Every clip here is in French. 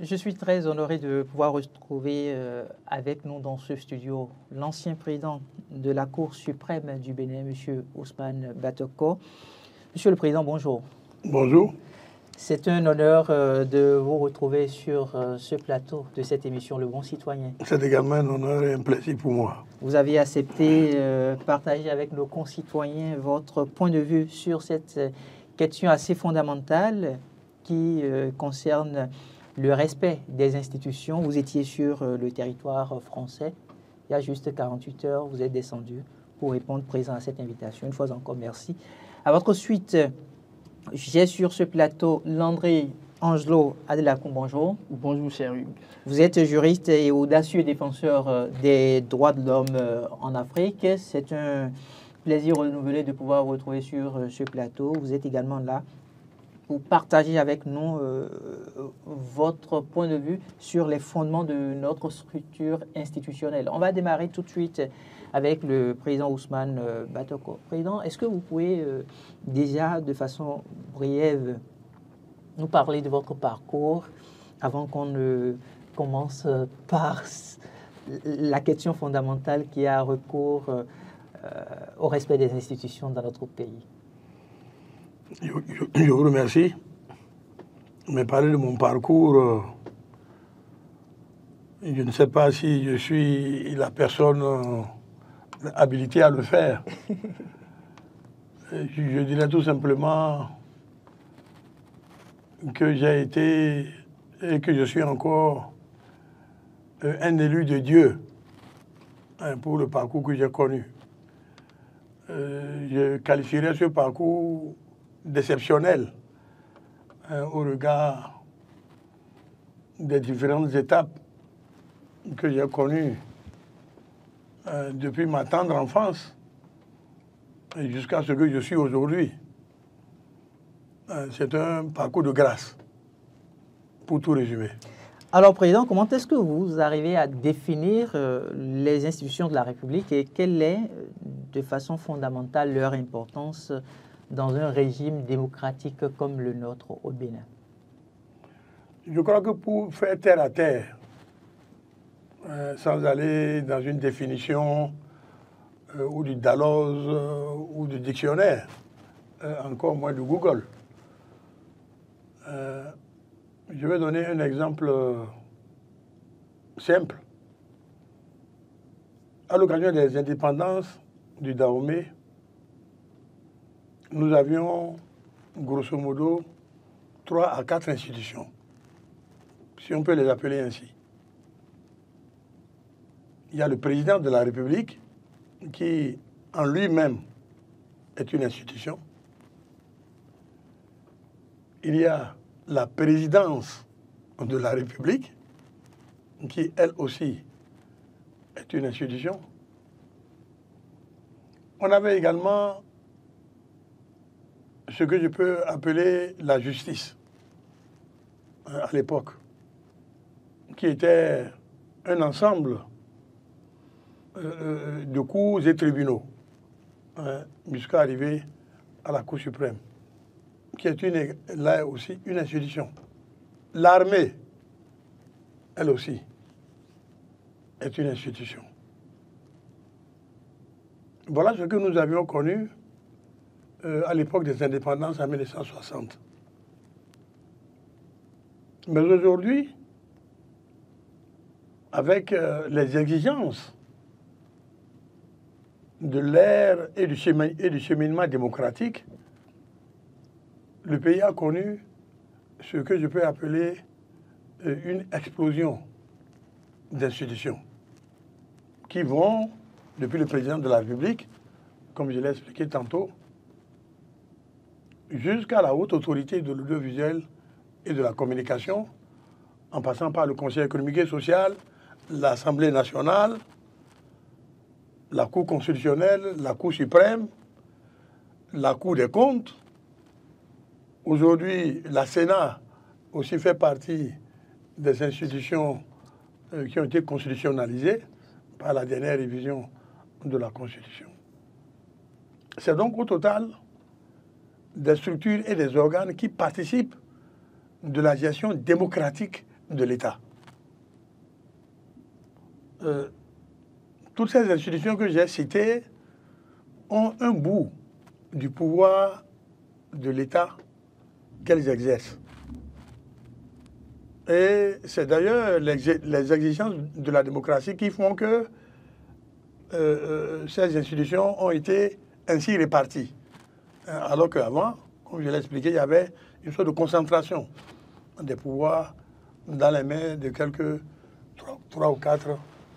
Je suis très honoré de pouvoir retrouver avec nous dans ce studio l'ancien président de la Cour suprême du Bénin, M. Ousmane Batoko. Monsieur le Président, bonjour. Bonjour. C'est un honneur de vous retrouver sur ce plateau de cette émission Le Bon Citoyen. C'est également un honneur et un plaisir pour moi. Vous avez accepté partager avec nos concitoyens votre point de vue sur cette question assez fondamentale qui concerne le respect des institutions. Vous étiez sur le territoire français. Il y a juste 48 heures, vous êtes descendu pour répondre présent à cette invitation. Une fois encore, merci. À votre suite, j'ai sur ce plateau Landry Angelo Adelacon. Bonjour. Bonjour, cher Hugues. Vous êtes juriste et audacieux défenseur des droits de l'homme en Afrique. C'est un plaisir renouvelé de pouvoir vous retrouver sur ce plateau. Vous êtes également là pour partager avec nous votre point de vue sur les fondements de notre structure institutionnelle. On va démarrer tout de suite avec le président Ousmane Batoko. Président, est-ce que vous pouvez déjà, de façon brève, nous parler de votre parcours avant qu'on ne commence par la question fondamentale qui a recours au respect des institutions dans notre pays? Je vous remercie. Mais parler de mon parcours, je ne sais pas si je suis la personne habilitée à le faire. Je dirais tout simplement que j'ai été et que je suis encore un élu de Dieu pour le parcours que j'ai connu. Je qualifierais ce parcours d'exceptionnel au regard des différentes étapes que j'ai connues depuis ma tendre enfance et jusqu'à ce que je suis aujourd'hui. C'est un parcours de grâce, pour tout résumer. Alors, Président, comment est-ce que vous arrivez à définir les institutions de la République et quelle est, de façon fondamentale, leur importance dans un régime démocratique comme le nôtre au Bénin? Je crois que pour faire terre à terre, sans aller dans une définition ou du Dalloz ou du dictionnaire, encore moins du Google, je vais donner un exemple simple. À l'occasion des indépendances du Dahomey, nous avions, grosso modo, 3 à 4 institutions, si on peut les appeler ainsi. Il y a le président de la République, qui, en lui-même, est une institution. Il y a la présidence de la République, qui, elle aussi, est une institution. On avait également ce que je peux appeler la justice, à l'époque, qui était un ensemble de cours et tribunaux, jusqu'à arriver à la Cour suprême, qui est là aussi une institution. L'armée, elle aussi, est une institution. Voilà ce que nous avions connu à l'époque des indépendances en 1960. Mais aujourd'hui, avec les exigences de l'ère et du cheminement démocratique, le pays a connu ce que je peux appeler une explosion d'institutions qui vont, depuis le président de la République, comme je l'ai expliqué tantôt, jusqu'à la haute autorité de l'audiovisuel et de la communication, en passant par le Conseil économique et social, l'Assemblée nationale, la Cour constitutionnelle, la Cour suprême, la Cour des comptes. Aujourd'hui, la Sénat aussi fait partie des institutions qui ont été constitutionnalisées par la dernière révision de la Constitution. C'est donc au total des structures et des organes qui participent de la gestion démocratique de l'État. Toutes ces institutions que j'ai citées ont un bout du pouvoir de l'État qu'elles exercent. Et c'est d'ailleurs les exigences de la démocratie qui font que ces institutions ont été ainsi réparties. Alors qu'avant, comme je l'ai expliqué, il y avait une sorte de concentration des pouvoirs dans les mains de quelques 3 ou 4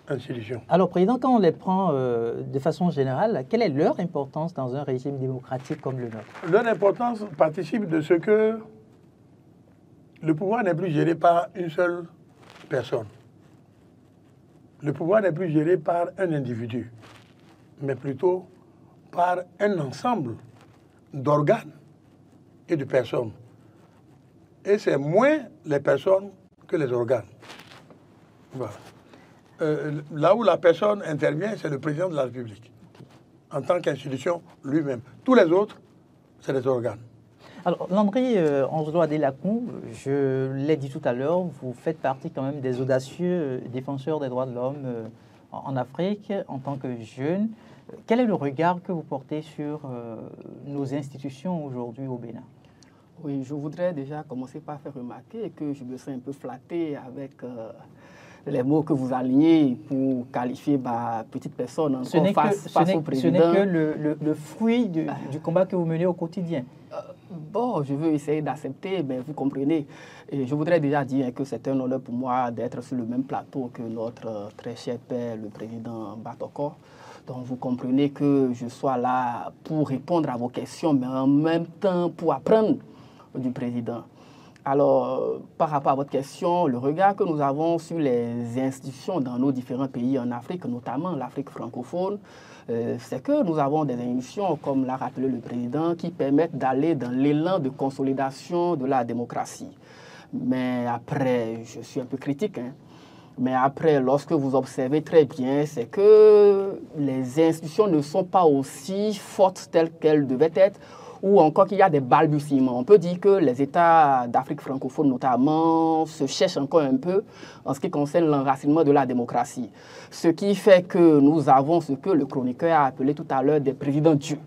institutions. Alors, Président, quand on les prend de façon générale, quelle est leur importance dans un régime démocratique comme le nôtre? Leur importance participe de ce que le pouvoir n'est plus géré par une seule personne. Le pouvoir n'est plus géré par un individu, mais plutôt par un ensemble d'organes et de personnes. Et c'est moins les personnes que les organes. Voilà. Là où la personne intervient, c'est le président de la République, en tant qu'institution lui-même. Tous les autres, c'est les organes. Alors, Landry Angelo Adélakun, je l'ai dit tout à l'heure, vous faites partie quand même des audacieux défenseurs des droits de l'homme en Afrique en tant que jeune. Quel est le regard que vous portez sur nos institutions aujourd'hui au Bénin? Oui, je voudrais déjà commencer par faire remarquer que je me sens un peu flatté avec les mots que vous alignez pour qualifier ma petite personne encore face au président. Ce n'est que le fruit du combat que vous menez au quotidien. Bon, je veux essayer d'accepter, mais vous comprenez. Et je voudrais déjà dire que c'est un honneur pour moi d'être sur le même plateau que notre très cher père, le président Batoko. Donc vous comprenez que je sois là pour répondre à vos questions, mais en même temps pour apprendre du président. Alors, par rapport à votre question, le regard que nous avons sur les institutions dans nos différents pays en Afrique, notamment l'Afrique francophone, c'est que nous avons des institutions, comme l'a rappelé le président, qui permettent d'aller dans l'élan de consolidation de la démocratie. Mais après, je suis un peu critique, hein. Mais après, lorsque vous observez très bien, c'est que les institutions ne sont pas aussi fortes telles qu'elles devaient être, ou encore qu'il y a des balbutiements. On peut dire que les États d'Afrique francophone, notamment, se cherchent encore un peu en ce qui concerne l'enracinement de la démocratie. Ce qui fait que nous avons ce que le chroniqueur a appelé tout à l'heure des présidents dieux.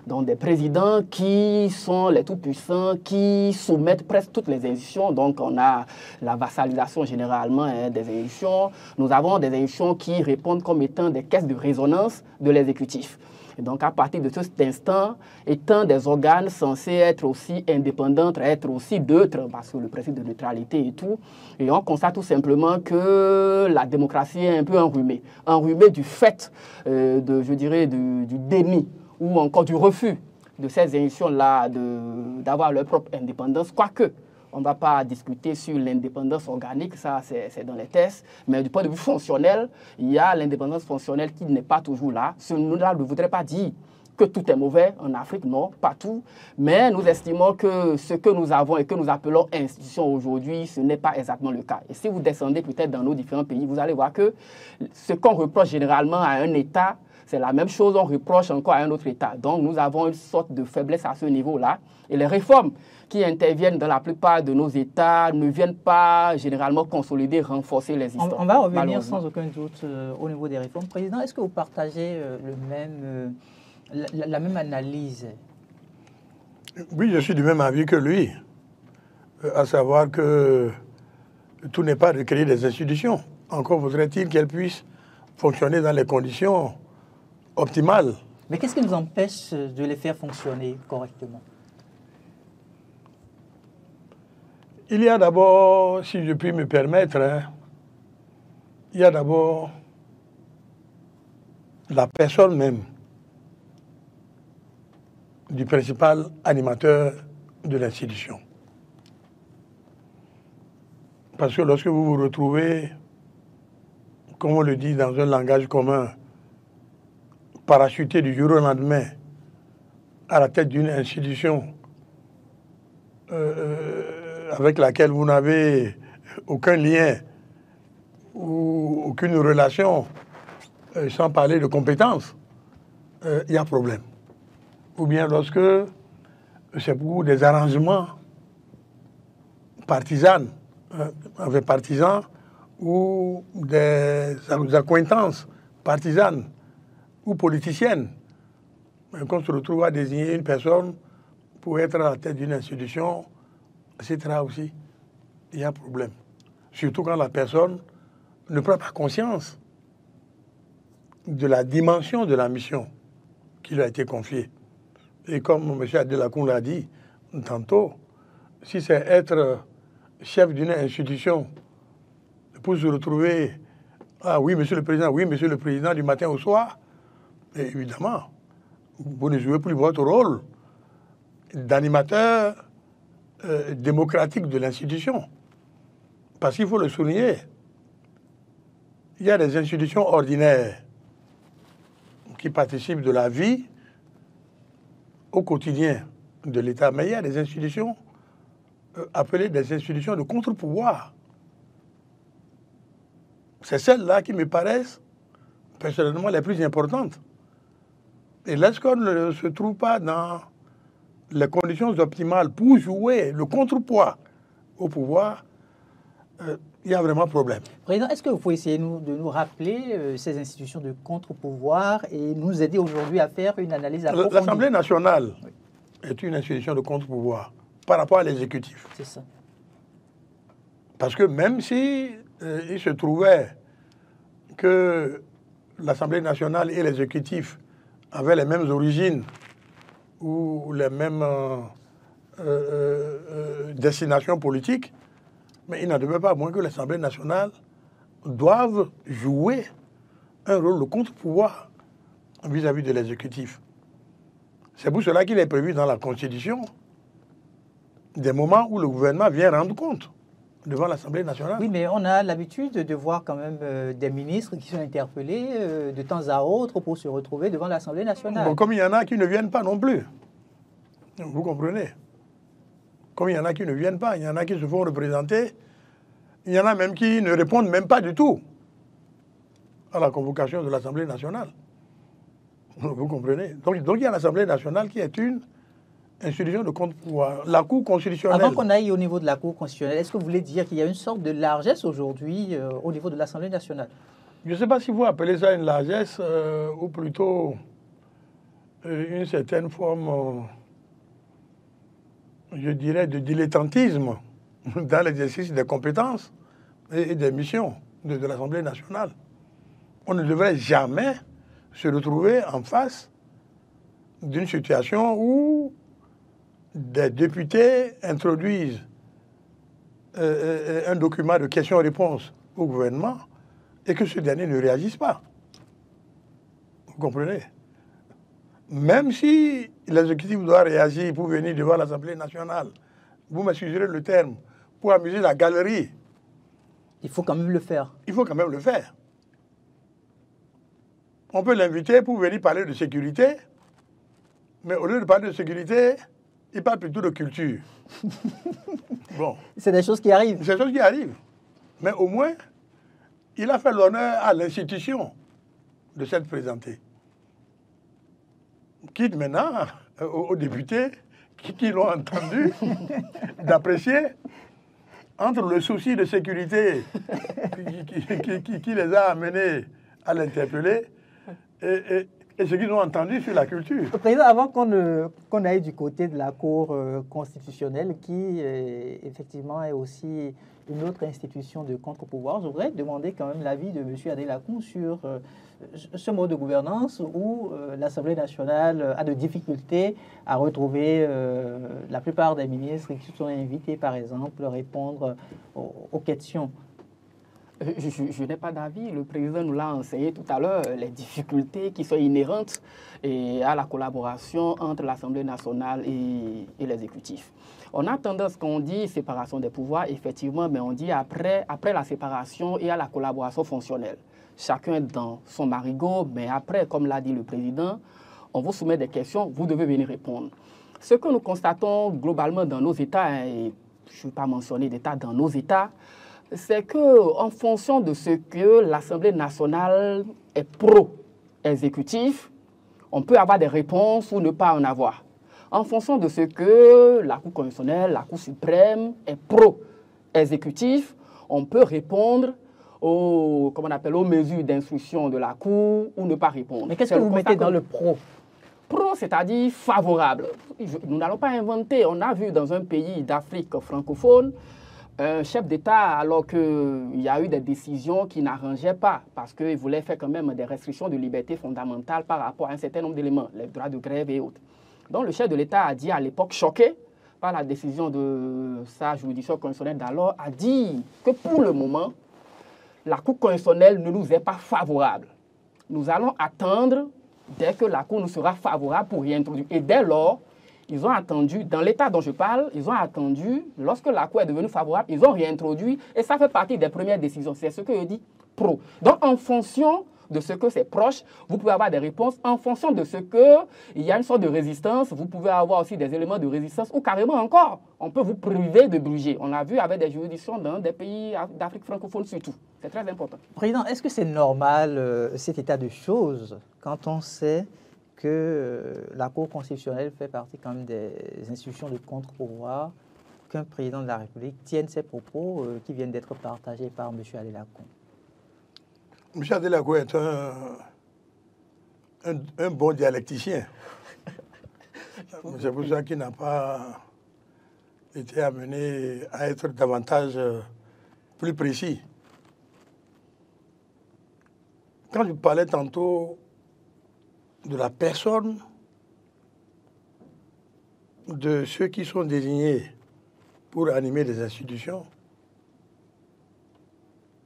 Donc des présidents qui sont les tout-puissants, qui soumettent presque toutes les institutions. Donc on a la vassalisation généralement des institutions. Nous avons des institutions qui répondent comme étant des caisses de résonance de l'exécutif. Et donc à partir de cet instant, étant des organes censés être aussi indépendants, être aussi neutres, parce que le principe de neutralité et tout, et on constate tout simplement que la démocratie est un peu enrhumée. Enrhumée du fait, je dirais, du déni ou encore du refus de ces institutions-là d'avoir leur propre indépendance, quoique on ne va pas discuter sur l'indépendance organique, ça c'est dans les tests, mais du point de vue fonctionnel, il y a l'indépendance fonctionnelle qui n'est pas toujours là. Cela ne voudrait pas dire que tout est mauvais en Afrique, non, pas tout, mais nous estimons que ce que nous avons et que nous appelons institutions aujourd'hui, ce n'est pas exactement le cas. Et si vous descendez peut-être dans nos différents pays, vous allez voir que ce qu'on reproche généralement à un État, c'est la même chose, on reproche encore à un autre État. Donc nous avons une sorte de faiblesse à ce niveau-là. Et les réformes qui interviennent dans la plupart de nos États ne viennent pas généralement consolider, renforcer les histoires. On va revenir sans aucun doute au niveau des réformes. Président, est-ce que vous partagez la même analyse? Oui, je suis du même avis que lui, à savoir que tout n'est pas de créer des institutions. Encore faudrait-il qu'elles puissent fonctionner dans les conditions optimales. Mais qu'est-ce qui nous empêche de les faire fonctionner correctement? Il y a d'abord, si je puis me permettre, il y a d'abord la personne même du principal animateur de l'institution. Parce que lorsque vous vous retrouvez, comme on le dit dans un langage commun, parachuté du jour au lendemain à la tête d'une institution avec laquelle vous n'avez aucun lien ou aucune relation, sans parler de compétences, il y a problème. Ou bien lorsque c'est pour des arrangements partisans avec partisans ou des accointances partisanes ou politiciennes, qu'on se retrouve à désigner une personne pour être à la tête d'une institution, etc. aussi, il y a un problème. Surtout quand la personne ne prend pas conscience de la dimension de la mission qui lui a été confiée. Et comme M. Adelakoun l'a dit tantôt, si c'est être chef d'une institution pour se retrouver, ah oui, monsieur le président, du matin au soir, et évidemment, vous ne jouez plus votre rôle d'animateur démocratique de l'institution. Parce qu'il faut le souligner, il y a des institutions ordinaires qui participent de la vie au quotidien de l'État, mais il y a des institutions appelées des institutions de contre-pouvoir. C'est celles-là qui me paraissent personnellement les plus importantes. Et lorsqu'on ne se trouve pas dans les conditions optimales pour jouer le contrepoids au pouvoir, il y a vraiment problème. Président, est-ce que vous pouvez essayer de nous rappeler ces institutions de contre-pouvoir et nous aider aujourd'hui à faire une analyse approfondie? L'Assemblée nationale est une institution de contre-pouvoir par rapport à l'exécutif. C'est ça. Parce que même si il se trouvait que l'Assemblée nationale et l'exécutif avaient les mêmes origines ou les mêmes destinations politiques, mais il n'en demeure pas moins que l'Assemblée nationale doive jouer un rôle de contre-pouvoir vis-à-vis de l'exécutif. C'est pour cela qu'il est prévu dans la Constitution des moments où le gouvernement vient rendre compte devant l'Assemblée nationale. Oui, mais on a l'habitude de voir quand même des ministres qui sont interpellés de temps à autre pour se retrouver devant l'Assemblée nationale. Bon, comme il y en a qui ne viennent pas non plus. Vous comprenez? Comme il y en a qui ne viennent pas, il y en a qui se font représenter, il y en a même qui ne répondent même pas du tout à la convocation de l'Assemblée nationale. Vous comprenez? Donc il y a l'Assemblée nationale qui est une institution de contre-pouvoir. La Cour constitutionnelle... Avant qu'on aille au niveau de la Cour constitutionnelle, est-ce que vous voulez dire qu'il y a une sorte de largesse aujourd'hui au niveau de l'Assemblée nationale? Je ne sais pas si vous appelez ça une largesse ou plutôt une certaine forme, je dirais, de dilettantisme dans l'exercice des compétences et des missions de l'Assemblée nationale. On ne devrait jamais se retrouver en face d'une situation où des députés introduisent un document de questions-réponses au gouvernement et que ce dernier ne réagisse pas. Vous comprenez? Même si l'exécutif doit réagir pour venir devant l'Assemblée nationale, vous m'excuserez le terme, pour amuser la galerie. Il faut quand même le faire. Il faut quand même le faire. On peut l'inviter pour venir parler de sécurité, mais au lieu de parler de sécurité, il parle plutôt de culture. Bon. C'est des choses qui arrivent. C'est des choses qui arrivent. Mais au moins, il a fait l'honneur à l'institution de s'être présenté. Quitte maintenant aux députés qui l'ont entendu d'apprécier entre le souci de sécurité qui les a amenés à l'interpeller et ce qu'ils ont entendu sur la culture. Président, avant qu'on aille du côté de la Cour constitutionnelle, qui effectivement est aussi une autre institution de contre-pouvoir, je voudrais demander quand même l'avis de M. Adelakoun sur ce mode de gouvernance où l'Assemblée nationale a de difficultés à retrouver la plupart des ministres qui sont invités, par exemple, à répondre aux questions. Je n'ai pas d'avis. Le président nous l'a enseigné tout à l'heure, les difficultés qui sont inhérentes à la collaboration entre l'Assemblée nationale et l'exécutif. On a tendance, quand on dit séparation des pouvoirs, effectivement, mais on dit après la séparation, il y a la collaboration fonctionnelle. Chacun dans son marigot, mais après, comme l'a dit le président, on vous soumet des questions, vous devez venir répondre. Ce que nous constatons globalement dans nos États, et je ne vais pas mentionner d'États, dans nos États, c'est qu'en fonction de ce que l'Assemblée nationale est pro-exécutif, on peut avoir des réponses ou ne pas en avoir. En fonction de ce que la Cour constitutionnelle, la Cour suprême est exécutif, on peut répondre aux, comment on appelle, aux mesures d'instruction de la Cour ou ne pas répondre. Mais qu'est-ce que vous mettez dans le pro? Pro, c'est-à-dire favorable. Nous n'allons pas inventer. On a vu dans un pays d'Afrique francophone un chef d'État, alors qu'il y a eu des décisions qui n'arrangeaient pas, parce qu'il voulait faire quand même des restrictions de liberté fondamentale par rapport à un certain nombre d'éléments, les droits de grève et autres. Donc le chef de l'État a dit à l'époque, choqué par la décision de sa juridiction constitutionnelle d'alors, a dit que pour le moment, la Cour constitutionnelle ne nous est pas favorable. Nous allons attendre dès que la Cour nous sera favorable pour réintroduire. Et dès lors, ils ont attendu, dans l'état dont je parle, ils ont attendu, lorsque la Cour est devenue favorable, ils ont réintroduit, et ça fait partie des premières décisions. C'est ce que je dis pro. Donc, en fonction de ce que c'est proche, vous pouvez avoir des réponses. En fonction de ce qu'il y a une sorte de résistance, vous pouvez avoir aussi des éléments de résistance, ou carrément encore, on peut vous priver de bouger. On a vu avec des juridictions dans des pays d'Afrique francophone surtout. C'est très important. Président, est-ce que c'est normal, cet état de choses, quand on sait que la Cour constitutionnelle fait partie quand même des institutions de contre-pouvoir, qu'un président de la République tienne ces propos qui viennent d'être partagés par M. Adélakun? M. Adélakun est un bon dialecticien. C'est pour ça qu'il n'a pas été amené à être davantage plus précis. Quand je parlais tantôt de la personne de ceux qui sont désignés pour animer des institutions,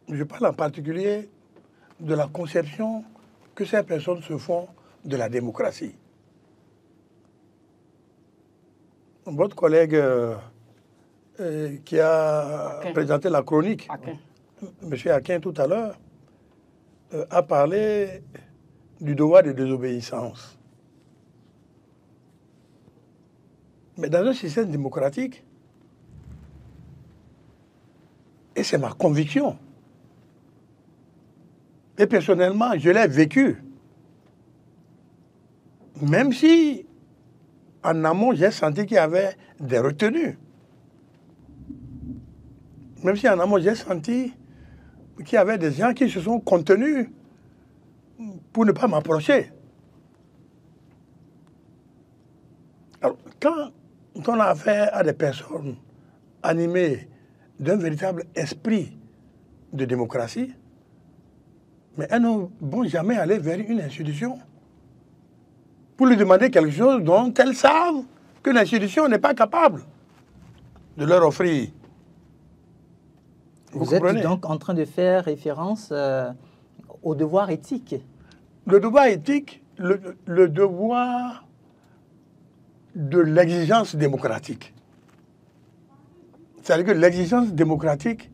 je parle en particulier de la conception que ces personnes se font de la démocratie. Votre collègue qui a présenté la chronique, M. Akin tout à l'heure, a parlé du devoir de désobéissance. Mais dans un système démocratique, et c'est ma conviction, et personnellement, je l'ai vécu, même si en amont, j'ai senti qu'il y avait des retenues. Même si en amont, j'ai senti qu'il y avait des gens qui se sont contenus pour ne pas m'approcher. Alors, quand on a affaire à des personnes animées d'un véritable esprit de démocratie, mais elles ne vont jamais aller vers une institution pour lui demander quelque chose dont elles savent que l'institution n'est pas capable de leur offrir. Vous êtes donc en train de faire référence au devoir éthique. Le devoir éthique, le devoir de l'exigence démocratique. C'est-à-dire que l'exigence démocratique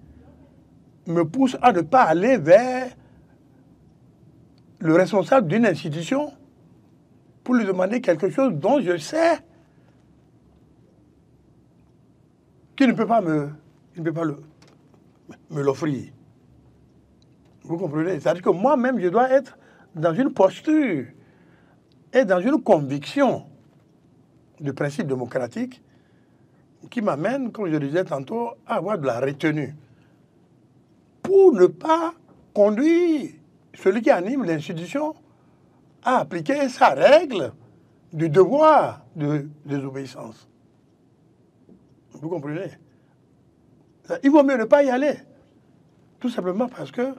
me pousse à ne pas aller vers le responsable d'une institution pour lui demander quelque chose dont je sais qu'il ne peut pas me l'offrir. Vous comprenez? C'est-à-dire que moi-même, je dois être dans une posture et dans une conviction de principe démocratique qui m'amène, comme je le disais tantôt, à avoir de la retenue pour ne pas conduire celui qui anime l'institution à appliquer sa règle du devoir de désobéissance. Vous comprenez? Il vaut mieux ne pas y aller. Tout simplement parce que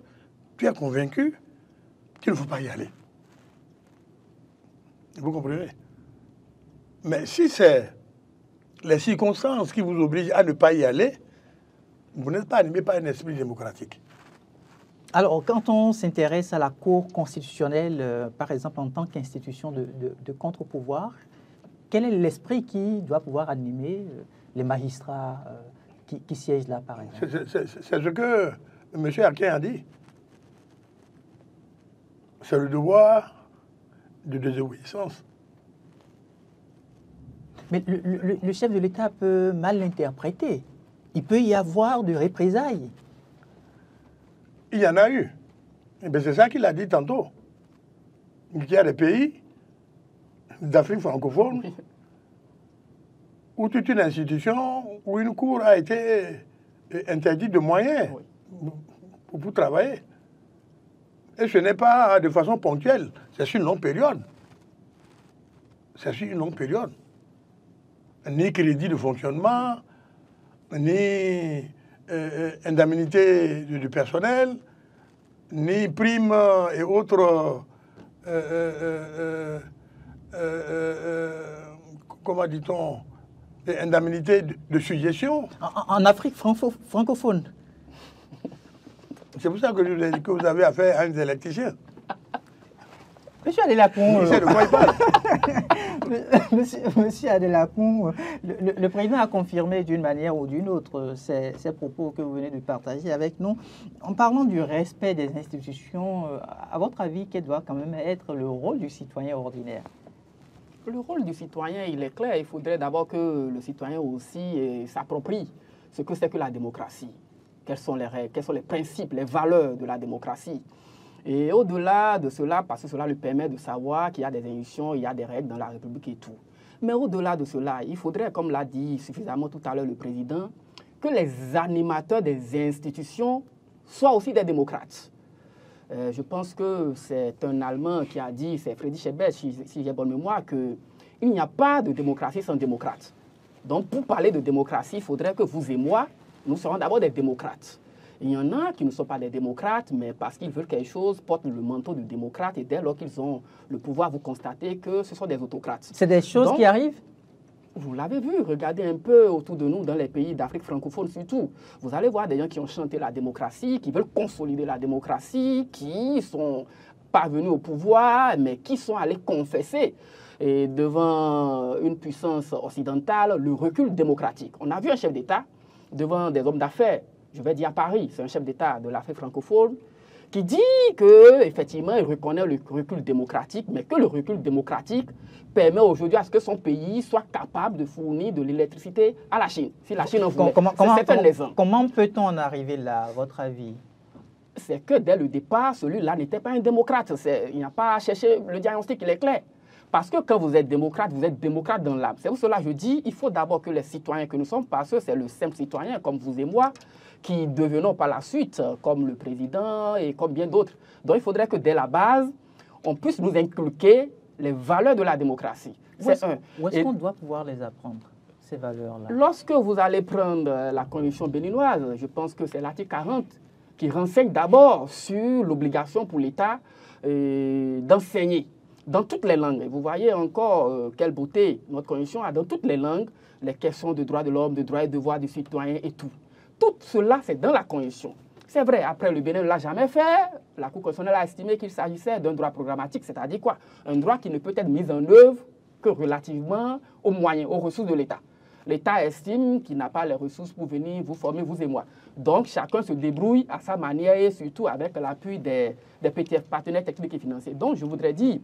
tu es convaincu qu'il ne faut pas y aller. Vous comprenez? Mais si c'est les circonstances qui vous obligent à ne pas y aller, vous n'êtes pas animé par un esprit démocratique. Alors, quand on s'intéresse à la Cour constitutionnelle, par exemple, en tant qu'institution de contre-pouvoir, quel est l'esprit qui doit pouvoir animer les magistrats qui siègent là, par exemple? C'est ce que M. Akin a dit. C'est le devoir de désobéissance. Mais le chef de l'État peut mal l'interpréter. Il peut y avoir de représailles. Il y en a eu. C'est ça qu'il a dit tantôt. Il y a des pays d'Afrique francophone où toute une institution, où une cour a été interdit de moyens Oui. pour travailler. Et ce n'est pas de façon ponctuelle, c'est sur une longue période. C'est sur une longue période. Ni crédit de fonctionnement, ni indemnité du personnel, ni primes et autres, comment dit-on, indemnités de suggestion. En Afrique francophone. C'est pour ça que je vous ai dit que vous avez affaire à un électricien. Monsieur Adelakun, Il sait de quoi il parle. Monsieur Adelakun, le président a confirmé d'une manière ou d'une autre ces propos que vous venez de partager avec nous. En parlant du respect des institutions, à votre avis, quel doit quand même être le rôle du citoyen ordinaire? Le rôle du citoyen, il est clair. Il faudrait d'abord que le citoyen aussi s'approprie ce que c'est que la démocratie. Quelles sont les règles, quels sont les principes, les valeurs de la démocratie. Et au-delà de cela, parce que cela lui permet de savoir qu'il y a des institutions, il y a des règles dans la République et tout. Mais au-delà de cela, il faudrait, comme l'a dit suffisamment tout à l'heure le président, que les animateurs des institutions soient aussi des démocrates. Je pense que c'est un Allemand qui a dit, c'est Friedrich Ebert, si j'ai bonne mémoire, qu'il n'y a pas de démocratie sans démocrate. Donc pour parler de démocratie, il faudrait que vous et moi, nous serons d'abord des démocrates. Il y en a qui ne sont pas des démocrates, mais parce qu'ils veulent quelque chose, portent le manteau de démocrate et dès lors qu'ils ont le pouvoir, vous constatez que ce sont des autocrates. C'est des choses qui arrivent? Vous l'avez vu, regardez un peu autour de nous, dans les pays d'Afrique francophone surtout. Vous allez voir des gens qui ont chanté la démocratie, qui veulent consolider la démocratie, qui sont parvenus au pouvoir, mais qui sont allés confesser et devant une puissance occidentale le recul démocratique. On a vu un chef d'État devant des hommes d'affaires, je vais dire à Paris, c'est un chef d'État de l'Afrique francophone, qui dit qu'effectivement, il reconnaît le recul démocratique, mais que le recul démocratique permet aujourd'hui à ce que son pays soit capable de fournir de l'électricité à la Chine. Si la Chine en voulait, c'est un exemple. Comment peut-on en arriver là, à votre avis? C'est que dès le départ, celui-là n'était pas un démocrate. Il n'y a pas à chercher, le diagnostic, il est clair. Parce que quand vous êtes démocrate dans l'âme. C'est pour cela que je dis, il faut d'abord que les citoyens que nous sommes, parce que c'est le simple citoyen, comme vous et moi, qui devenons par la suite, comme le président et comme bien d'autres. Donc il faudrait que dès la base, on puisse nous inculquer les valeurs de la démocratie. Où est-ce qu'on doit pouvoir les apprendre, ces valeurs-là? Lorsque vous allez prendre la Constitution béninoise, je pense que c'est l'article 40 qui renseigne d'abord sur l'obligation pour l'État d'enseigner dans toutes les langues. Et vous voyez encore quelle beauté notre Constitution a dans toutes les langues, les questions de droits de l'homme, de droits et devoirs du citoyen et tout. Tout cela, c'est dans la Constitution. C'est vrai, après le Bénin ne l'a jamais fait, la Cour constitutionnelle a estimé qu'il s'agissait d'un droit programmatique, c'est-à-dire quoi? Un droit qui ne peut être mis en œuvre que relativement aux moyens, aux ressources de l'État. L'État estime qu'il n'a pas les ressources pour venir vous former, vous et moi. Donc, chacun se débrouille à sa manière et surtout avec l'appui des partenaires techniques et financiers. Donc, je voudrais dire,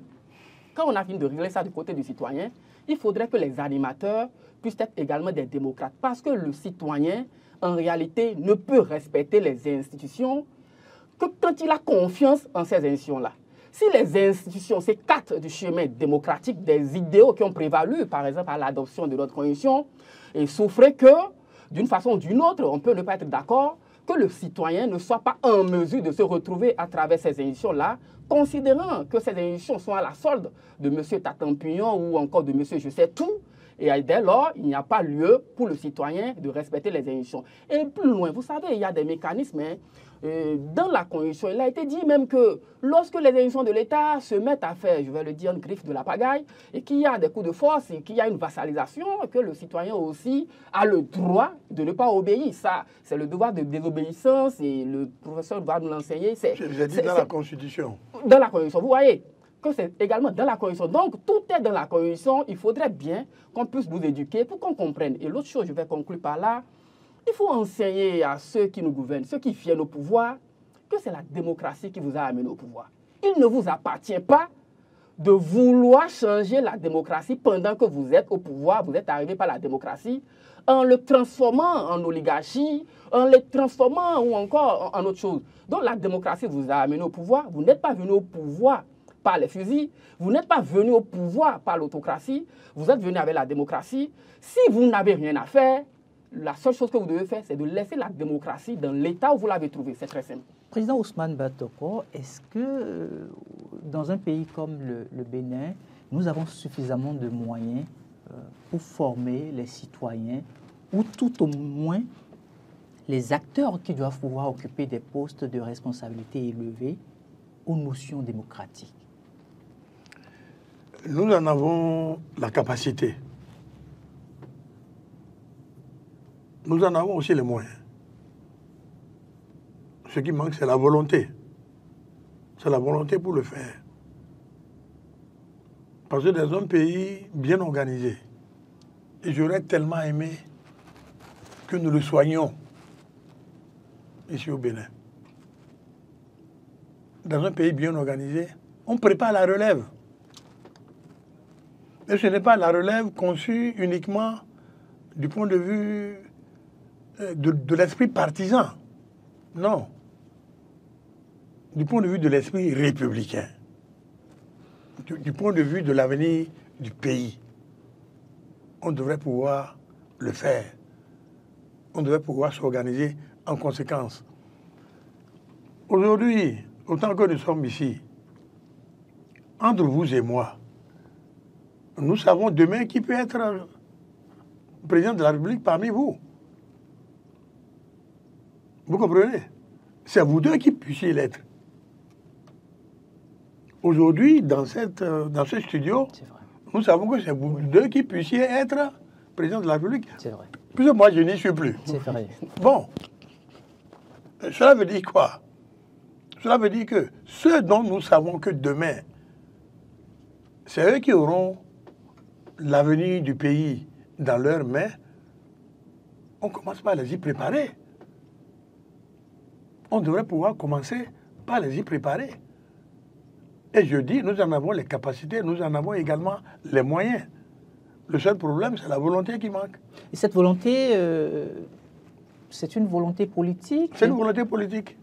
quand on a fini de régler ça du côté du citoyen, il faudrait que les animateurs puissent être également des démocrates. Parce que le citoyen, en réalité, ne peut respecter les institutions que quand il a confiance en ces institutions-là. Si les institutions s'écartent du chemin démocratique, des idéaux qui ont prévalu, par exemple, à l'adoption de notre Constitution, et souffraient que, d'une façon ou d'une autre, on peut ne pas être d'accord, que le citoyen ne soit pas en mesure de se retrouver à travers ces institutions-là, considérant que ces institutions sont à la solde de M. Tatampion ou encore de M. Je sais tout, et dès lors, il n'y a pas lieu pour le citoyen de respecter les institutions. Et plus loin, vous savez, il y a des mécanismes. Dans la Constitution, il a été dit même que lorsque les institutions de l'État se mettent à faire, je vais le dire, une griffe de la pagaille, et qu'il y a des coups de force, et qu'il y a une vassalisation, que le citoyen aussi a le droit de ne pas obéir. Ça, c'est le devoir de désobéissance, et le professeur va nous l'enseigner. Vous avez dit dans la Constitution. Dans la Constitution, vous voyez que c'est également dans la Constitution. Donc, tout est dans la Constitution. Il faudrait bien qu'on puisse nous éduquer pour qu'on comprenne. Et l'autre chose, je vais conclure par là, il faut enseigner à ceux qui nous gouvernent, ceux qui viennent au pouvoir, que c'est la démocratie qui vous a amené au pouvoir. Il ne vous appartient pas de vouloir changer la démocratie pendant que vous êtes au pouvoir, vous êtes arrivé par la démocratie, en le transformant en oligarchie, en le transformant ou encore en autre chose. Donc la démocratie vous a amené au pouvoir, vous n'êtes pas venu au pouvoir par les fusils, vous n'êtes pas venu au pouvoir par l'autocratie, vous êtes venu avec la démocratie. Si vous n'avez rien à faire, la seule chose que vous devez faire, c'est de laisser la démocratie dans l'état où vous l'avez trouvée. C'est très simple. Président Ousmane Batoko, est-ce que dans un pays comme le Bénin, nous avons suffisamment de moyens pour former les citoyens ou tout au moins les acteurs qui doivent pouvoir occuper des postes de responsabilité élevés aux notions démocratiques? Nous en avons la capacité. Nous en avons aussi les moyens. Ce qui manque, c'est la volonté. C'est la volonté pour le faire. Parce que dans un pays bien organisé, et j'aurais tellement aimé que nous le soignions ici au Bénin. Dans un pays bien organisé, on prépare la relève. Et ce n'est pas la relève conçue uniquement du point de vue de l'esprit partisan. Non. Du point de vue de l'esprit républicain. Du point de vue de l'avenir du pays. On devrait pouvoir le faire. On devrait pouvoir s'organiser en conséquence. Aujourd'hui, autant que nous sommes ici, entre vous et moi, nous savons demain qui peut être président de la République parmi vous. Vous comprenez? C'est vous deux qui puissiez l'être. Aujourd'hui, dans ce studio, nous savons que c'est vous deux qui puissiez être président de la République. C'est vrai. Puisque moi, je n'y suis plus. C'est vrai. Bon. Cela veut dire quoi? Cela veut dire que ceux dont nous savons que demain, c'est eux qui auront l'avenir du pays dans leurs mains, on commence par les y préparer. On devrait pouvoir commencer par les y préparer. Et je dis, nous en avons les capacités, nous en avons également les moyens. Le seul problème, c'est la volonté qui manque. Et cette volonté, c'est une volonté politique? C'est une volonté politique.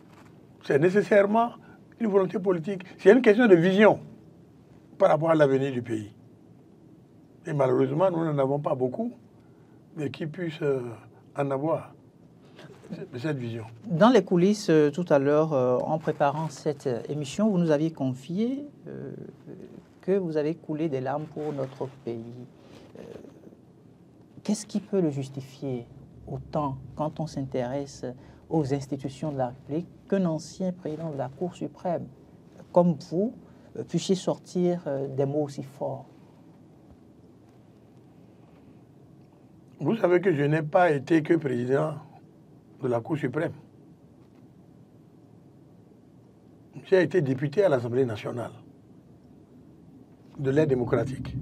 C'est nécessairement une volonté politique. C'est une question de vision par rapport à l'avenir du pays. Et malheureusement, nous n'en avons pas beaucoup, mais qui puissent en avoir cette vision. Dans les coulisses, tout à l'heure, en préparant cette émission, vous nous aviez confié que vous avez coulé des larmes pour notre pays. Qu'est-ce qui peut le justifier autant quand on s'intéresse aux institutions de la République qu'un ancien président de la Cour suprême, comme vous, puissiez sortir des mots aussi forts? Vous savez que je n'ai pas été que président de la Cour suprême. J'ai été député à l'Assemblée nationale de l'ère démocratique.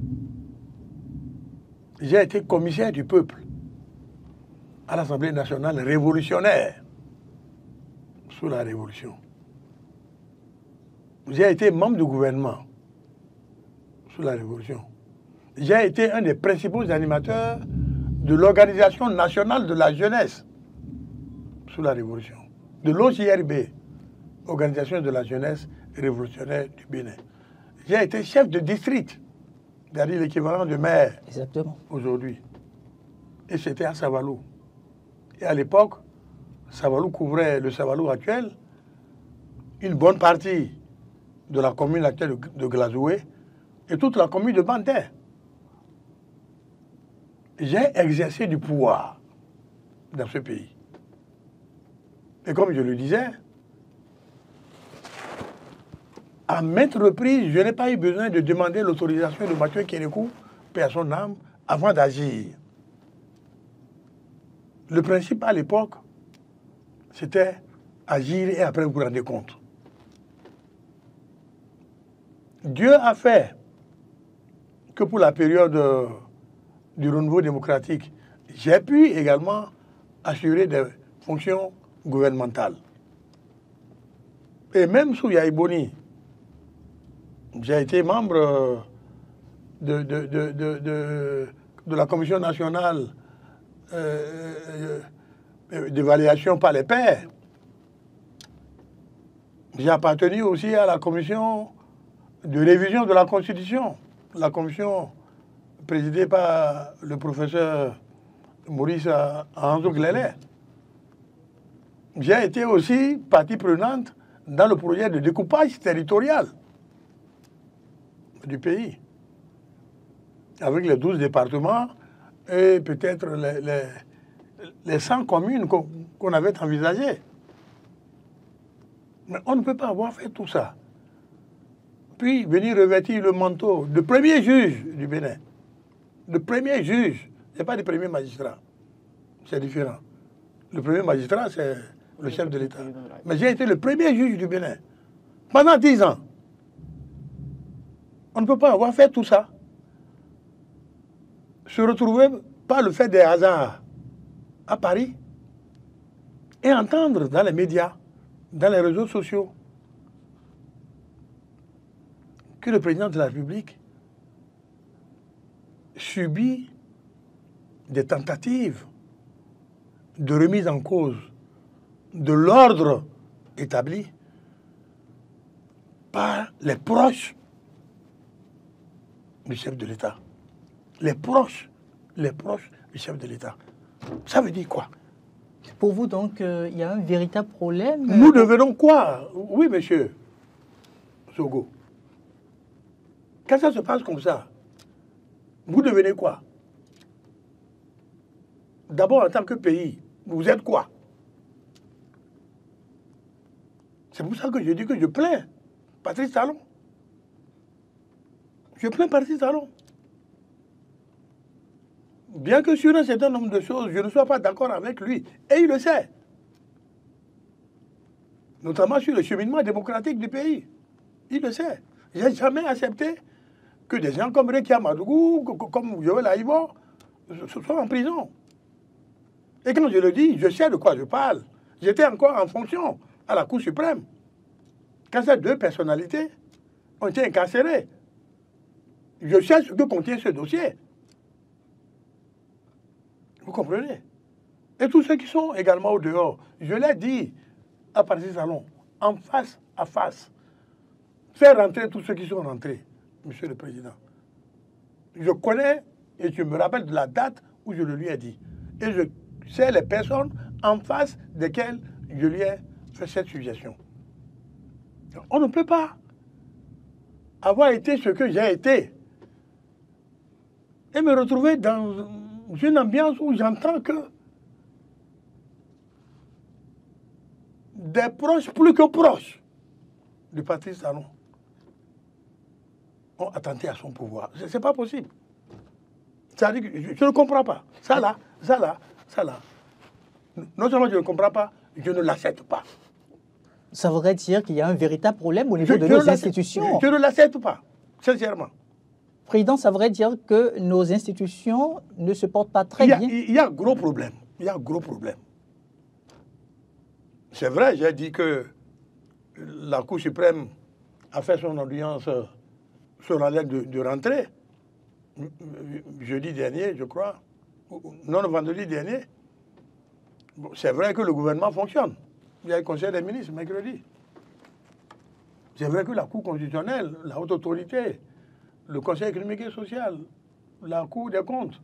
J'ai été commissaire du peuple à l'Assemblée nationale révolutionnaire sous la Révolution. J'ai été membre du gouvernement sous la Révolution. J'ai été un des principaux animateurs de l'Organisation nationale de la jeunesse sous la Révolution, de l'OJRB, Organisation de la jeunesse révolutionnaire du Bénin. J'ai été chef de district, c'est-à-dire l'équivalent de maire aujourd'hui. Et c'était à Savalou. Et à l'époque, Savalou couvrait le Savalou actuel, une bonne partie de la commune actuelle de Glazoué et toute la commune de Bantin. J'ai exercé du pouvoir dans ce pays. Et comme je le disais, à maintes reprises, je n'ai pas eu besoin de demander l'autorisation de Mathieu Kérékou, paix à son âme, avant d'agir. Le principe à l'époque, c'était agir et après vous rendre compte. Dieu a fait que pour la période du renouveau démocratique, j'ai pu également assurer des fonctions gouvernementales. Et même sous Yahi Boni, j'ai été membre de la Commission nationale d'évaluation par les pairs. J'ai appartenu aussi à la commission de révision de la Constitution, la commission présidée par le professeur Maurice Anzo Glélé. J'ai été aussi partie prenante dans le projet de découpage territorial du pays, avec les 12 départements et peut-être les 100 communes qu'on avait envisagées. Mais on ne peut pas avoir fait tout ça. Puis venir revêtir le manteau de premier juge du Bénin. Le premier juge, ce n'est pas le premier magistrat. C'est différent. Le premier magistrat, c'est le chef de l'État. Mais j'ai été le premier juge du Bénin. Pendant 10 ans. On ne peut pas avoir fait tout ça. Se retrouver par le fait des hasards à Paris et entendre dans les médias, dans les réseaux sociaux, que le président de la République subit des tentatives de remise en cause de l'ordre établi par les proches du chef de l'État. Les proches du chef de l'État. Ça veut dire quoi? Pour vous, donc, il y a un véritable problème. Nous devenons quoi? Oui, monsieur Sogo. Quand ça se passe comme ça, vous devenez quoi? D'abord, en tant que pays, vous êtes quoi? C'est pour ça que je dis que je plains Patrice Talon. Je plains Patrice Talon. Bien que sur un certain nombre de choses, je ne sois pas d'accord avec lui. Et il le sait. Notamment sur le cheminement démocratique du pays. Il le sait. Je n'ai jamais accepté que des gens comme Rekia Madougou, comme Joël Aïbo, soient en prison. Et quand je le dis, je sais de quoi je parle. J'étais encore en fonction à la Cour suprême. Quand ces deux personnalités ont été incarcérées, je sais ce que contient ce dossier. Vous comprenez? Et tous ceux qui sont également au dehors, je l'ai dit à Patrice Talon, en face à face, faire rentrer tous ceux qui sont rentrés, Monsieur le Président. Je connais et je me rappelle de la date où je le lui ai dit. Et je sais les personnes en face desquelles je lui ai fait cette suggestion. On ne peut pas avoir été ce que j'ai été et me retrouver dans une ambiance où j'entends que des proches, plus que proches, de Patrice Talon ont attenté à son pouvoir. Ce n'est pas possible. C'est-à-dire que je ne comprends pas. Ça là. Non seulement je ne comprends pas, je ne l'accepte pas. Ça voudrait dire qu'il y a un véritable problème au niveau de nos institutions. Je ne l'accepte pas, sincèrement. Président, ça voudrait dire que nos institutions ne se portent pas très bien. Il y a un gros problème. Il y a un gros problème. C'est vrai, j'ai dit que la Cour suprême a fait son audience sur la lettre de rentrée, jeudi dernier, je crois, non, le vendredi dernier. Bon, c'est vrai que le gouvernement fonctionne. Il y a le Conseil des ministres mercredi. C'est vrai que la Cour constitutionnelle, la haute autorité, le Conseil économique et social, la Cour des comptes,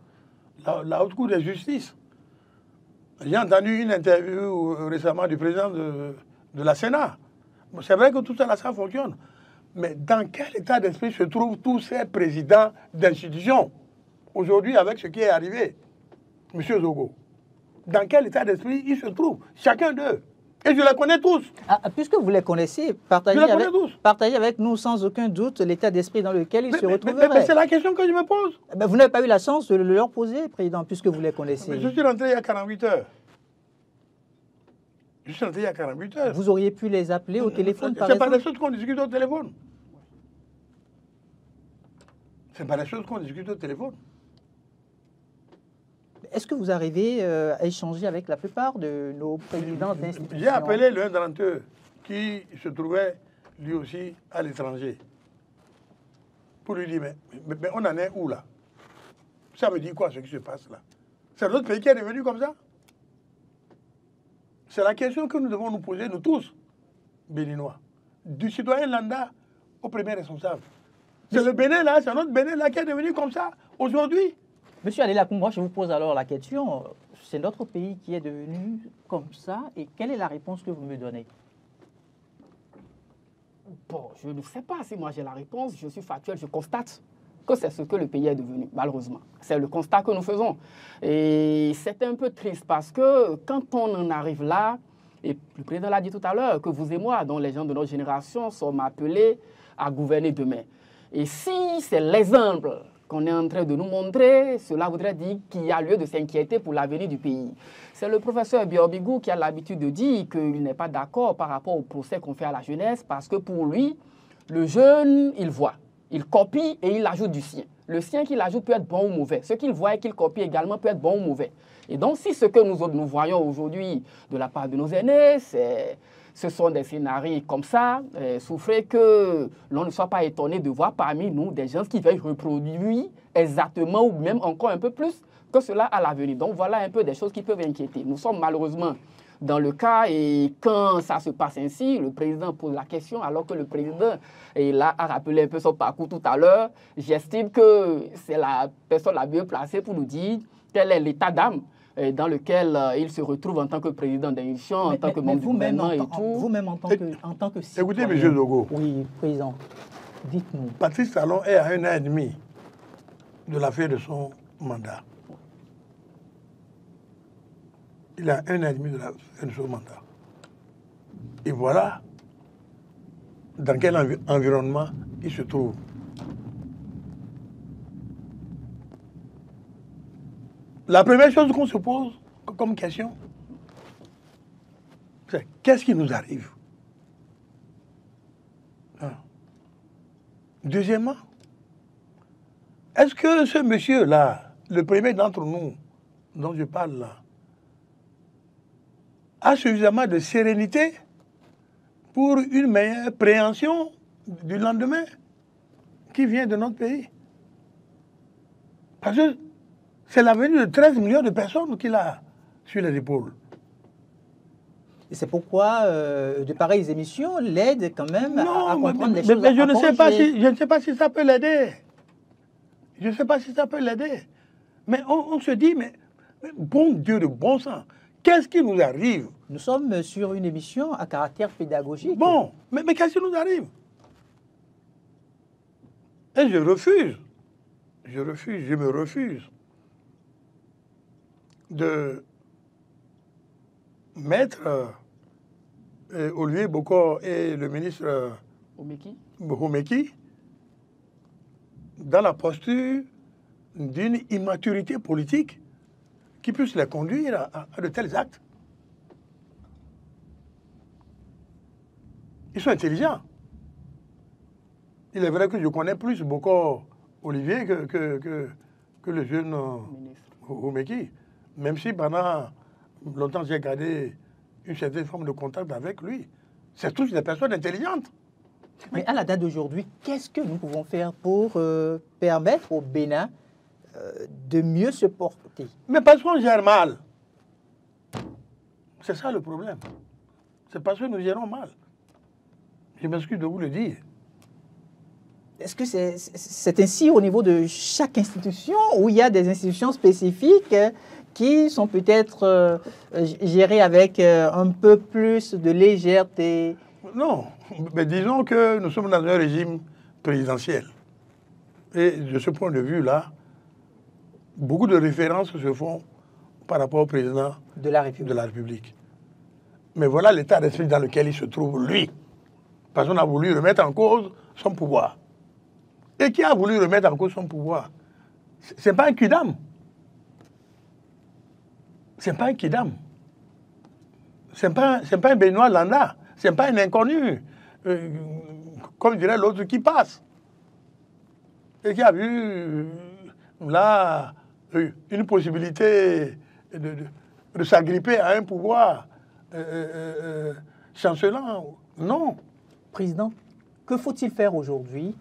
la haute Cour de justice. J'ai entendu une interview récemment du président de la Sénat. Bon, c'est vrai que tout ça, là, ça fonctionne. Mais dans quel état d'esprit se trouvent tous ces présidents d'institutions aujourd'hui avec ce qui est arrivé, M. Zogo? Dans quel état d'esprit ils se trouvent, chacun d'eux? Et je les connais tous. Puisque vous les connaissez, partagez avec nous sans aucun doute l'état d'esprit dans lequel ils se retrouveraient. Mais c'est la question que je me pose. Vous n'avez pas eu la chance de le leur poser, Président, puisque vous les connaissez. Mais je suis rentré il y a 48 heures. Je suis rentré il y a 48 heures. Vous auriez pu les appeler au téléphone, par exemple? exemple? C'est pas des choses qu'on discute au téléphone. C'est pas des choses qu'on discute au téléphone. Est-ce que vous arrivez à échanger avec la plupart de nos présidents d'institutions? J'ai appelé l'un d'entre eux qui se trouvait lui aussi à l'étranger pour lui dire, mais on en est où là? Ça veut dire quoi ce qui se passe là? C'est notre pays qui est devenu comme ça? C'est la question que nous devons nous poser, nous tous, béninois, du citoyen lambda au premier responsable. C'est le Bénin là, c'est notre Bénin là qui est devenu comme ça aujourd'hui. Monsieur Adela Koumba, je vous pose alors la question. C'est notre pays qui est devenu comme ça, et quelle est la réponse que vous me donnez? Bon, je ne sais pas si moi j'ai la réponse, je suis factuel, je constate que c'est ce que le pays est devenu, malheureusement. C'est le constat que nous faisons. Et c'est un peu triste parce que quand on en arrive là, et le président l'a dit tout à l'heure, que vous et moi, dont les gens de notre génération, sommes appelés à gouverner demain. Et si c'est l'exemple qu'on est en train de nous montrer, cela voudrait dire qu'il y a lieu de s'inquiéter pour l'avenir du pays. C'est le professeur Biorbigo qui a l'habitude de dire qu'il n'est pas d'accord par rapport au procès qu'on fait à la jeunesse parce que pour lui, le jeune, il voit, il copie et il ajoute du sien. Le sien qu'il ajoute peut être bon ou mauvais. Ce qu'il voit et qu'il copie également peut être bon ou mauvais. Et donc, si ce que nous voyons aujourd'hui de la part de nos aînés, ce sont des scénarios comme ça, souffrez que l'on ne soit pas étonné de voir parmi nous des gens qui veulent reproduire exactement ou même encore un peu plus que cela à l'avenir. Donc voilà un peu des choses qui peuvent inquiéter. Nous sommes malheureusement dans le cas et quand ça se passe ainsi, le président pose la question alors que le président a rappelé un peu son parcours tout à l'heure. J'estime que c'est la personne la mieux placée pour nous dire quel est l'état d'âme dans lequel il se retrouve en tant que président d'émission, en tant que membre du gouvernement et tout. Vous-même en tant que citoyen. Écoutez, M. Dogo. Oui, président, dites-nous. Patrice Talon est à 1 an et demi de la fin de son mandat. Il a 1 an et demi de la fin de son mandat. Et voilà dans quel environnement il se trouve. La première chose qu'on se pose comme question, c'est qu'est-ce qui nous arrive? Deuxièmement, est-ce que ce monsieur-là, le premier d'entre nous dont je parle là, a suffisamment de sérénité pour une meilleure préhension du lendemain qui vient de notre pays? Parce que c'est l'avenir de 13 millions de personnes qu'il a sur les épaules. Et c'est pourquoi de pareilles émissions l'aident quand même à comprendre les choses. Mais je ne sais pas si ça peut l'aider. Je ne sais pas si ça peut l'aider. Mais on se dit, mais bon Dieu de bon sang, qu'est-ce qui nous arrive? Nous sommes sur une émission à caractère pédagogique. Bon, mais qu'est-ce qui nous arrive? Et je me refuse de mettre Olivier Bokor et le ministre Omeki dans la posture d'une immaturité politique qui puisse les conduire à de tels actes. Ils sont intelligents. Il est vrai que je connais plus Bokor Olivier que le jeune Omeki. Même si pendant longtemps j'ai gardé une certaine forme de contact avec lui. C'est tous des personnes intelligentes. Mais à la date d'aujourd'hui, qu'est-ce que nous pouvons faire pour permettre au Bénin de mieux se porter? Mais parce qu'on gère mal. C'est ça le problème. C'est parce que nous gérons mal. Je m'excuse de vous le dire. Est-ce que c'est ainsi au niveau de chaque institution où il y a des institutions spécifiques qui sont peut-être gérées avec un peu plus de légèreté? Non, mais disons que nous sommes dans un régime présidentiel. Et de ce point de vue-là, beaucoup de références se font par rapport au président de la République. Mais voilà l'état d'esprit dans lequel il se trouve, lui. Parce qu'on a voulu remettre en cause son pouvoir. Et qui a voulu remettre en cause son pouvoir? Ce n'est pas un kidam. Ce n'est pas un kidam. Ce n'est pas un Benoît Landa. Ce n'est pas un inconnu. Comme dirait l'autre qui passe. Et qui a vu là une possibilité de s'agripper à un pouvoir chancelant. Non. Président, que faut-il faire aujourd'hui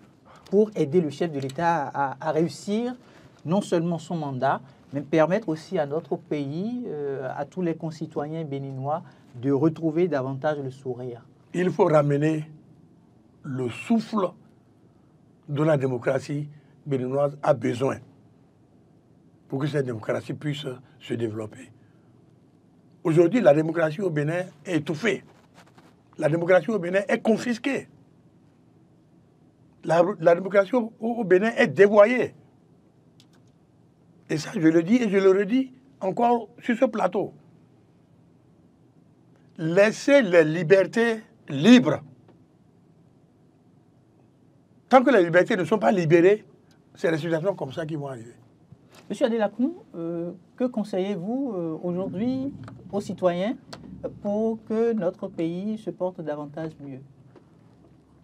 pour aider le chef de l'État à réussir non seulement son mandat, mais permettre aussi à notre pays, à tous les concitoyens béninois, de retrouver davantage le sourire? Il faut ramener le souffle dont la démocratie béninoise a besoin. pour que cette démocratie puisse se développer. Aujourd'hui, la démocratie au Bénin est étouffée. La démocratie au Bénin est confisquée. La démocratie au Bénin est dévoyée. Et ça, je le dis et je le redis encore sur ce plateau. Laissez les libertés libres. Tant que les libertés ne sont pas libérées, c'est des situations comme ça qui vont arriver. Monsieur Adelakoum, que conseillez-vous aujourd'hui aux citoyens pour que notre pays se porte davantage mieux?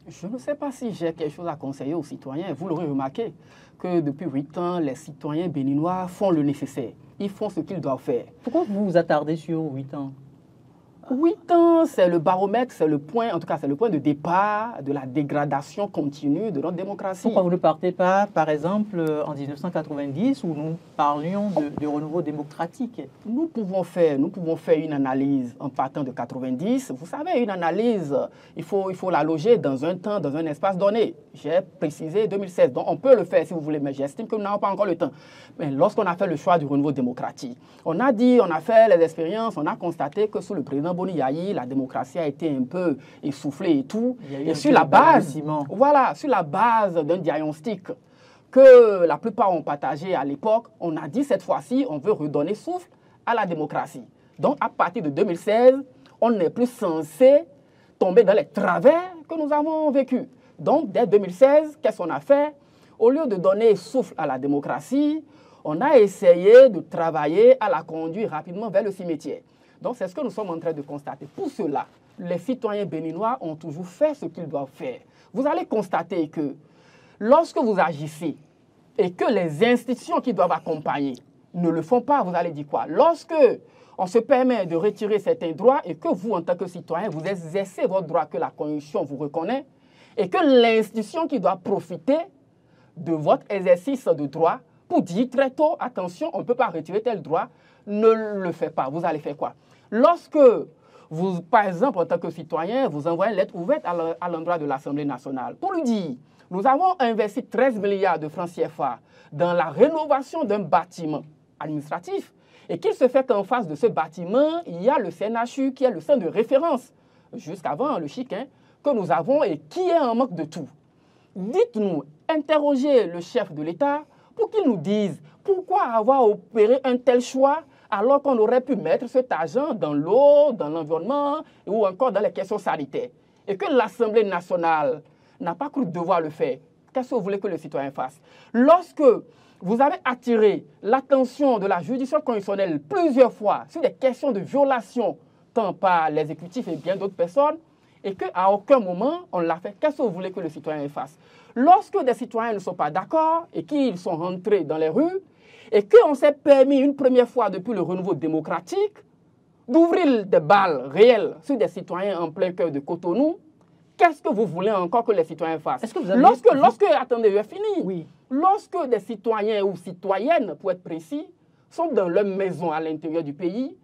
Je ne sais pas si j'ai quelque chose à conseiller aux citoyens. Vous l'aurez remarqué que depuis 8 ans, les citoyens béninois font le nécessaire. Ils font ce qu'ils doivent faire. Pourquoi vous vous attardez sur 8 ans? 8 ans, c'est le baromètre, c'est le point, en tout cas, c'est le point de départ de la dégradation continue de notre démocratie. Pourquoi vous ne partez pas, par exemple, en 1990, où nous parlions de renouveau démocratique? Nous pouvons faire une analyse en partant de 90. Vous savez, une analyse, il faut la loger dans un temps, dans un espace donné. J'ai précisé 2016, donc on peut le faire si vous voulez, mais j'estime que nous n'avons pas encore le temps. Mais lorsqu'on a fait le choix du renouveau démocratique, on a dit, on a fait les expériences, on a constaté que sous le président Boni Yayi, la démocratie a été un peu essoufflée et tout. Et sur la base, voilà, sur la base d'un diagnostic que la plupart ont partagé à l'époque, on a dit cette fois-ci, on veut redonner souffle à la démocratie. Donc à partir de 2016, on n'est plus censé tomber dans les travers que nous avons vécus. Donc dès 2016, qu'est-ce qu'on a fait? Au lieu de donner souffle à la démocratie, on a essayé de travailler à la conduire rapidement vers le cimetière. Donc, c'est ce que nous sommes en train de constater. Pour cela, les citoyens béninois ont toujours fait ce qu'ils doivent faire. Vous allez constater que lorsque vous agissez et que les institutions qui doivent accompagner ne le font pas, vous allez dire quoi? Lorsque on se permet de retirer certains droits et que vous, en tant que citoyen, vous exercez votre droit que la Constitution vous reconnaît et que l'institution qui doit profiter de votre exercice de droit pour dire très tôt, attention, on ne peut pas retirer tel droit, ne le fait pas. Vous allez faire quoi? Lorsque vous, par exemple, en tant que citoyen, vous envoyez une lettre ouverte à l'endroit de l'Assemblée nationale pour lui dire, nous avons investi 13 milliards de francs CFA dans la rénovation d'un bâtiment administratif et qu'il se fait qu'en face de ce bâtiment, il y a le CNHU qui est le centre de référence, jusqu'avant le chic, que nous avons et qui est en manque de tout. Dites-nous, interrogez le chef de l'État pour qu'il nous dise pourquoi avoir opéré un tel choix alors qu'on aurait pu mettre cet argent dans l'eau, dans l'environnement ou encore dans les questions sanitaires. Et que l'Assemblée nationale n'a pas cru devoir le faire. Qu'est-ce que vous voulez que le citoyen fasse? Lorsque vous avez attiré l'attention de la juridiction constitutionnelle plusieurs fois sur des questions de violation, tant par l'exécutif et bien d'autres personnes, et qu'à aucun moment on l'a fait, qu'est-ce que vous voulez que le citoyen fasse? Lorsque des citoyens ne sont pas d'accord et qu'ils sont rentrés dans les rues, et qu'on s'est permis une première fois depuis le renouveau démocratique d'ouvrir des balles réelles sur des citoyens en plein cœur de Cotonou, qu'est-ce que vous voulez encore que les citoyens fassent? Est-ce que vous avez attendez, je finis. Oui. Lorsque des citoyens ou citoyennes, pour être précis, sont dans leur maison à l'intérieur du pays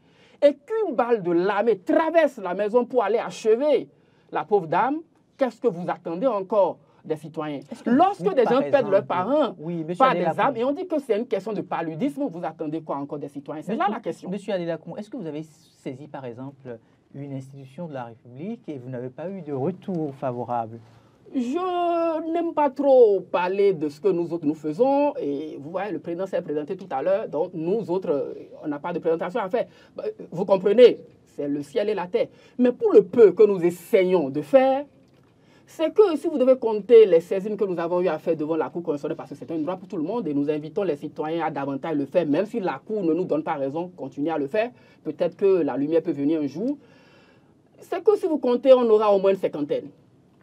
et qu'une balle de l'armée traverse la maison pour aller achever la pauvre dame, qu'est-ce que vous attendez encore des citoyens? Lorsque des gens perdent leurs parents par des armes, et on dit que c'est une question de paludisme, vous attendez quoi encore des citoyens? C'est là la question. Monsieur Adelakoum, est-ce que vous avez saisi par exemple une institution de la République et vous n'avez pas eu de retour favorable? Je n'aime pas trop parler de ce que nous autres nous faisons. Et vous voyez, le président s'est présenté tout à l'heure, donc nous autres, on n'a pas de présentation à faire. Vous comprenez, c'est le ciel et la terre. Mais pour le peu que nous essayons de faire, c'est que si vous devez compter les saisines que nous avons eu à faire devant la Cour constitutionnelle, parce que c'est un droit pour tout le monde, et nous invitons les citoyens à davantage le faire, même si la Cour ne nous donne pas raison, continuez à le faire. Peut-être que la lumière peut venir un jour. C'est que si vous comptez, on aura au moins une cinquantaine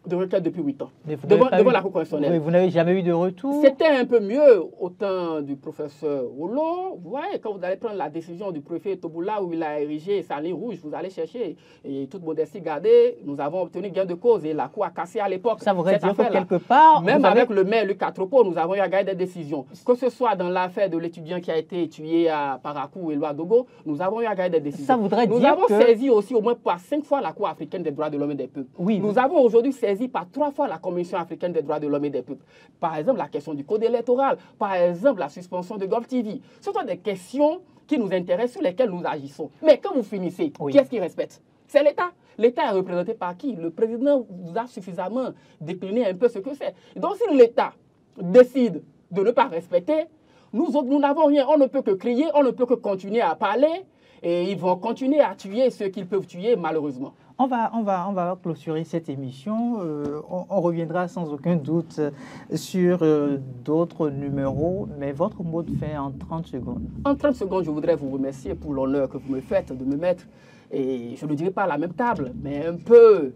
de requêtes depuis 8 ans, devant la Cour constitutionnelle. Mais vous n'avez jamais eu de retour? C'était un peu mieux au temps du professeur Oulon. Vous voyez, quand vous allez prendre la décision du préfet Toboula où il a érigé sa ligne rouge, vous allez chercher. Et toute modestie gardée, nous avons obtenu gain de cause et la Cour a cassé à l'époque. Ça voudrait dire que quelque part... Même avec le maire Luc Atropo, nous avons eu à gagner des décisions. Que ce soit dans l'affaire de l'étudiant qui a été tué à Parakou et Loadogo, nous avons eu à gagner des décisions. Ça voudrait dire nous avons saisi aussi au moins par 5 fois la Cour africaine des droits de l'homme et des peuples. Oui, nous avons aujourd'hui saisi saisi par 3 fois la Commission africaine des droits de l'homme et des peuples. Par exemple, la question du code électoral, par exemple, la suspension de GovTV. Ce sont des questions qui nous intéressent, sur lesquelles nous agissons. Mais quand vous finissez, qui est-ce qui respecte? C'est l'État. L'État est représenté par qui? Le président vous a suffisamment décliné un peu ce que c'est. Donc si l'État décide de ne pas respecter, nous n'avons rien. On ne peut que crier, on ne peut que continuer à parler et ils vont continuer à tuer ceux qu'ils peuvent tuer malheureusement. On va clôturer cette émission. On reviendra sans aucun doute sur d'autres numéros, mais votre mot de fin en 30 secondes. En 30 secondes, je voudrais vous remercier pour l'honneur que vous me faites de me mettre, et je ne dirais pas à la même table, mais un peu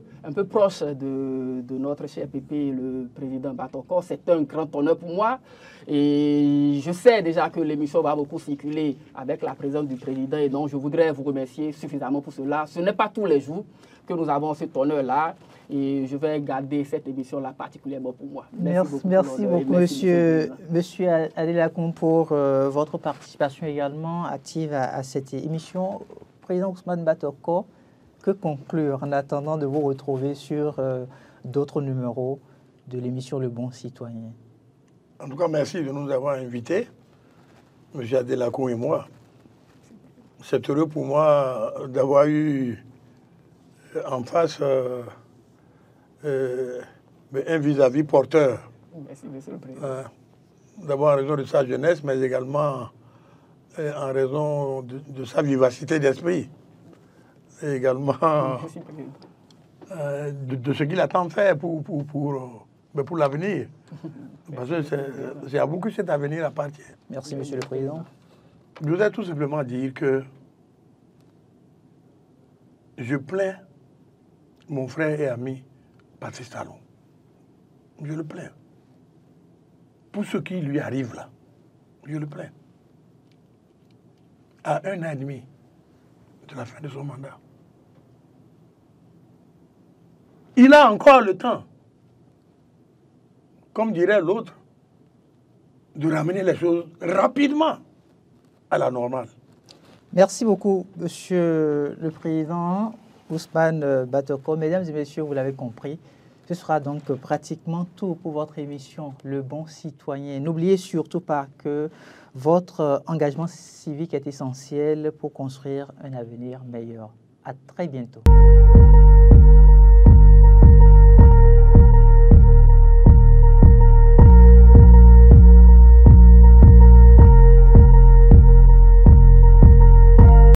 proche de notre cher Pépé, le président Batoko. C'est un grand honneur pour moi. Et je sais déjà que l'émission va beaucoup circuler avec la présence du président. Et donc, je voudrais vous remercier suffisamment pour cela. Ce n'est pas tous les jours que nous avons cet honneur-là. Et je vais garder cette émission-là particulièrement pour moi. Merci beaucoup, monsieur Adelakoum, pour votre participation également active à cette émission. Président Ousmane Batoko, que conclure en attendant de vous retrouver sur d'autres numéros de l'émission Le Bon Citoyen? En tout cas, merci de nous avoir invités, M. Adelakoum et moi. C'est heureux pour moi d'avoir eu en face un vis-à-vis porteur. Merci, monsieur le président. D'abord en raison de sa jeunesse, mais également en raison de sa vivacité d'esprit. Et également de ce qu'il attend faire pour l'avenir. Parce que c'est à vous que cet avenir appartient. Merci, monsieur le président. Je voudrais tout simplement dire que je plains mon frère et ami Patrice Talon. Je le plains. Pour ce qui lui arrive là, je le plains. À 1 an et demi de la fin de son mandat. Il a encore le temps, comme dirait l'autre, de ramener les choses rapidement à la normale. Merci beaucoup, monsieur le président Ousmane Batoko. Mesdames et messieurs, vous l'avez compris, ce sera donc pratiquement tout pour votre émission Le Bon Citoyen. N'oubliez surtout pas que votre engagement civique est essentiel pour construire un avenir meilleur. À très bientôt.